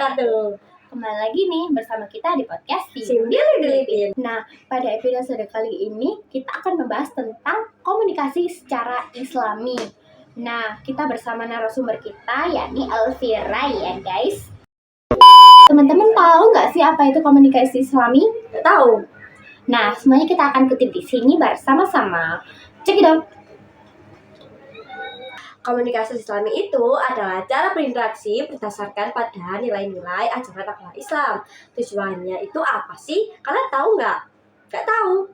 wabarakatuh. Kembali lagi nih bersama kita di podcast Simbilidilipin. Nah, pada episode kali ini kita akan membahas tentang komunikasi secara Islami. Nah, kita bersama narasumber kita yakni Elvira ya guys. Teman-teman tahu nggak sih apa itu komunikasi Islami? Nggak tahu. Nah, semuanya kita akan kutip di sini bersama-sama. Check it out. Komunikasi Islami itu adalah cara berinteraksi berdasarkan pada nilai-nilai ajaran agama Islam. Tujuannya itu apa sih? Kalian tahu nggak? Nggak tahu.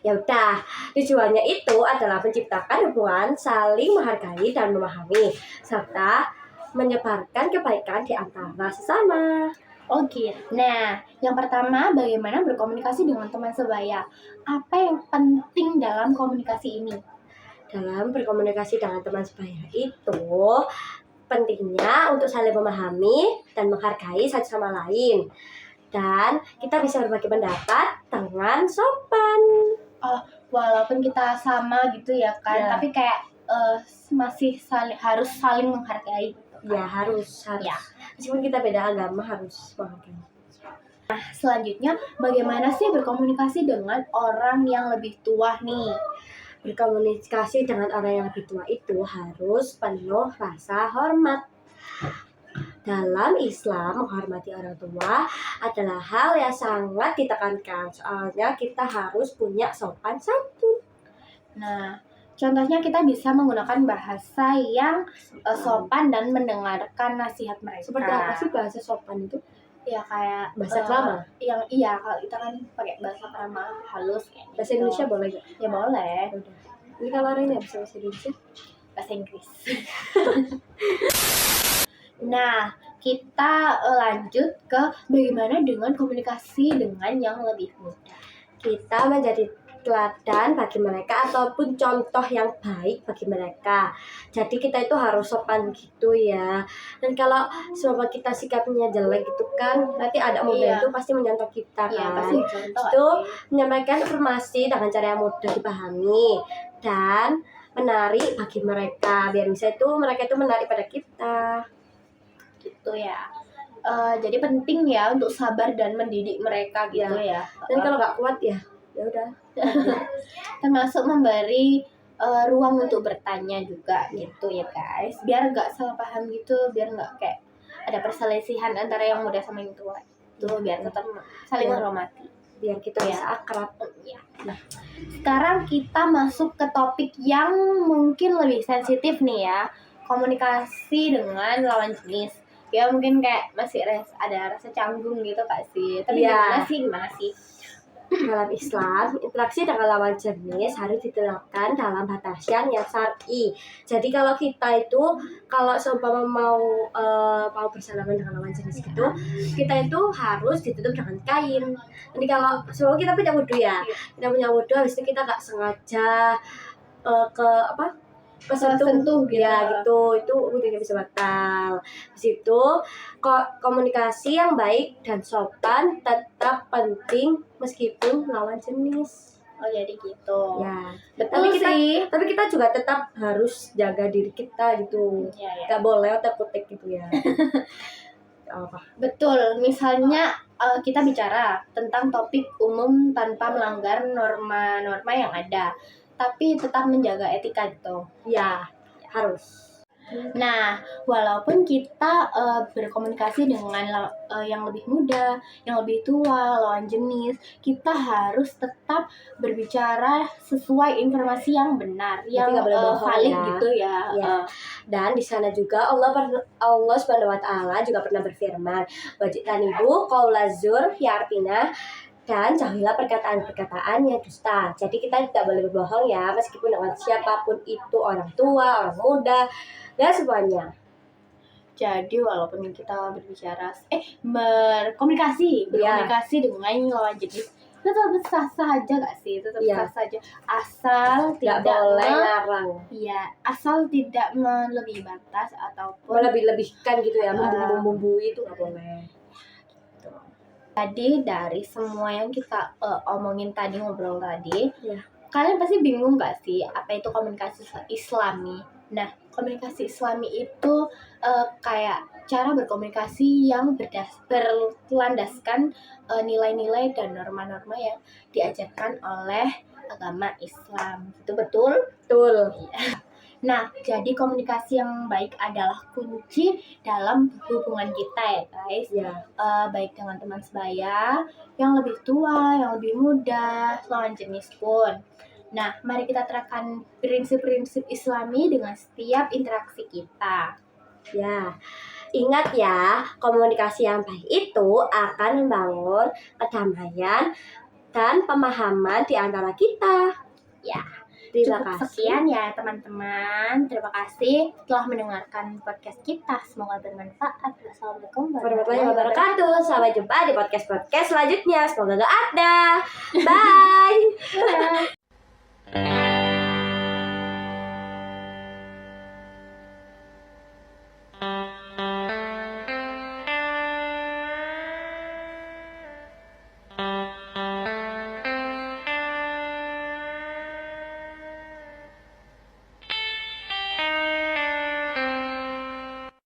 Ya udah, tujuannya itu adalah menciptakan hubungan saling menghargai dan memahami, serta menyebarkan kebaikan di antara sesama. Oke, nah yang pertama bagaimana berkomunikasi dengan teman sebaya? Apa yang penting dalam komunikasi ini? Dalam berkomunikasi dengan teman sebaya itu pentingnya untuk saling memahami dan menghargai satu sama lain. Dan kita bisa berbagi pendapat dengan sopan. Walaupun kita sama gitu ya kan, Ya. tapi kayak masih harus saling menghargai. Ya harus. Ya. Meskipun kita beda agama harus menghargai. Selanjutnya, bagaimana sih berkomunikasi dengan orang yang lebih tua nih? Berkomunikasi dengan orang yang lebih tua itu harus penuh rasa hormat. Dalam Islam, menghormati orang tua adalah hal yang sangat ditekankan. Soalnya kita harus punya sopan santun. Nah, contohnya kita bisa menggunakan bahasa yang sopan dan mendengarkan nasihat mereka. Seperti apa sih bahasa sopan itu? Ya kayak Bahasa krama? Kalau kita kan pakai bahasa krama halus kayak Bahasa gitu. Indonesia boleh gak? Ya boleh. Udah. Ini kalau Rina bisa bahasa Indonesia? Bahasa Inggris. Nah, kita lanjut ke bagaimana dengan komunikasi dengan yang lebih muda. Kita menjadi teladan bagi mereka ataupun contoh yang baik bagi mereka. Jadi kita itu harus sopan gitu ya. Dan kalau selama kita sikapnya jelek gitu kan, nanti ada muda Iya. itu pasti mencontoh kita kan. Iya, pasti contoh. Itu menyampaikan informasi dengan cara yang mudah dipahami dan menarik bagi mereka. Biar bisa itu mereka itu menarik pada kita. Gitu ya. Jadi penting ya untuk sabar dan mendidik mereka gitu ya. Dan kalau nggak kuat ya udah. Termasuk memberi ruang untuk bertanya juga gitu ya guys, biar nggak salah paham gitu, biar nggak kayak ada perselisihan antara yang muda sama yang tua itu, biar tetap saling menghormati, biar kita bisa akrab. Ya. Nah, sekarang kita masuk ke topik yang mungkin lebih sensitif nih ya, komunikasi dengan lawan jenis. Ya mungkin kayak masih ada rasa canggung gitu Kak sih, tapi gimana sih? Dalam Islam, interaksi dengan lawan jenis harus diterapkan dalam batasan yang syar'i. Jadi kalau kita itu, kalau seumpama mau bersalaman dengan lawan jenis itu, kita itu harus ditutup dengan kain. Jadi kalau seumpama kita punya wudhu ya, kita punya wudhu, habis itu kita nggak sengaja kesentuh gitu, itu wudhunya bisa batal. Di situ komunikasi yang baik dan sopan tetap penting meskipun lawan jenis. Oh jadi gitu. Ya. Betul tapi kita juga tetap harus jaga diri kita gitu. Ya. Gak boleh otak-otak gitu ya. Apa? Betul. Misalnya kita bicara tentang topik umum tanpa melanggar norma-norma yang ada, tapi tetap menjaga etika gitu. Ya, harus. Nah, walaupun kita berkomunikasi dengan yang lebih muda, yang lebih tua, lawan jenis, kita harus tetap berbicara sesuai informasi yang benar, yang valid ya. Gitu ya. Dan di sana juga Allah Subhanahu wa taala juga pernah berfirman, "Wajtanibu qaula zur," ya artinya dan jauhilah perkataan-perkataan yang dusta. Jadi kita tidak boleh berbohong ya, meskipun dengan siapapun itu, orang tua, orang muda, dan semuanya. Jadi walaupun kita berkomunikasi dengan lawan jenis, tetap sah-sah aja gak sih? Tetap sah saja, asal tidak boleh larang. Iya, asal tidak melebihi batas ataupun melebih-lebihkan gitu ya, membumbu-bumbui itu gak boleh. Jadi dari semua yang kita ngobrol tadi, kalian pasti bingung gak sih apa itu komunikasi Islami? Nah, komunikasi Islami itu kayak cara berkomunikasi yang berlandaskan nilai-nilai dan norma-norma yang diajarkan oleh agama Islam. Itu betul? Betul. Nah, jadi komunikasi yang baik adalah kunci dalam hubungan kita ya guys. Ya. Baik dengan teman sebaya, yang lebih tua, yang lebih muda, lawan jenis pun. Nah, mari kita terapkan prinsip-prinsip Islami dengan setiap interaksi kita. Ya, ingat ya, komunikasi yang baik itu akan membangun kedamaian dan pemahaman di antara kita. Ya, Terima cukup kasih. sekian ya teman-teman. Terima kasih telah mendengarkan podcast kita. Semoga bermanfaat. Wassalamualaikum Warahmatullahi wabarakatuh. Sampai jumpa di podcast selanjutnya. Semoga gak ada. Bye. wabarakatuh.